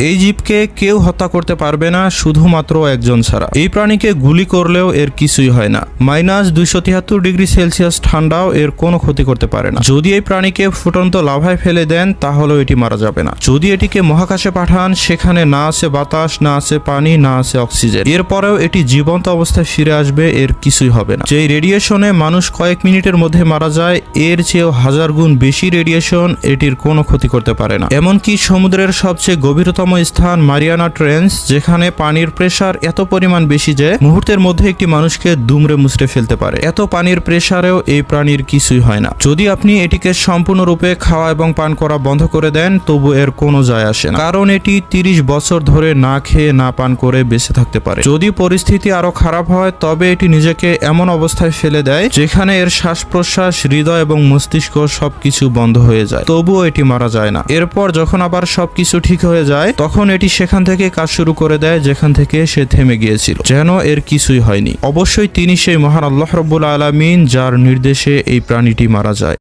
এই জীবকে কেউ হত্যা করতে পারবে না শুধুমাত্র একজন ছাড়া। এই প্রাণীকে গুলি করলেও এর কিছুই হয় না। -273°C ঠান্ডাও এর কোনো ক্ষতি করতে পারে না। যদি এই প্রাণীকে ফুটন্ত লাভায় ফেলে দেন তাহলেও এটি মারা যাবে না। যদি এটিকে মহাকাশে পাঠান, সেখানে না আছে বাতাস, না আছে পানি, না আছে অক্সিজেন, এরপরেও এটি জীবন্ত অবস্থায় ফিরে আসবে, এর কিছুই হবে না। যেই রেডিয়েশনে মানুষ কয়েক মিনিটের মধ্যে মারা যায়, এর চেয়েও 1000 গুণ বেশি রেডিয়েশন এটির কোনো ক্ষতি করতে পারে না। এমনকি সমুদ্রের সবচেয়ে গভীরতম স্থান মারিয়ানা ট্রেঞ্চ, যেখানে পানির প্রেসার এত পরিমাণ বেশি যে মুহূর্তের মধ্যে একটি মানুষকে দুমড়ে মুচড়ে ফেলতে পারে। এত পানির প্রেসারেও এই প্রাণীর কিছুই হয় না। যদি আপনি এটিকে সম্পূর্ণরূপে খাওয়া এবং পান করা বন্ধ করে দেন, তবু এর কোনো যায় আসে না, কারণ এটি 30 বছর ধরে না খেয়ে না পান করে বেঁচে থাকতে পারে। যদি পরিস্থিতি আরো খারাপ হয়, তবে এটি নিজেকে এমন অবস্থায় ফেলে দেয় যেখানে এর শ্বাস প্রশ্বাস, হৃদয় এবং মস্তিষ্ক সবকিছু বন্ধ হয়ে যায়, তবুও এটি মারা যায় না। এরপর যখন আবার সবকিছু ঠিক হয়ে যায়, তখন এটি সেখান থেকে কাজ শুরু করে দেয় যেখান থেকে সে থেমে গিয়েছিল, যেন এর কিছুই হয়নি। অবশ্যই তিনি সেই মহান আল্লাহ রাব্বুল আলামিন, যার নির্দেশে এই প্রাণীটি মারা যায়।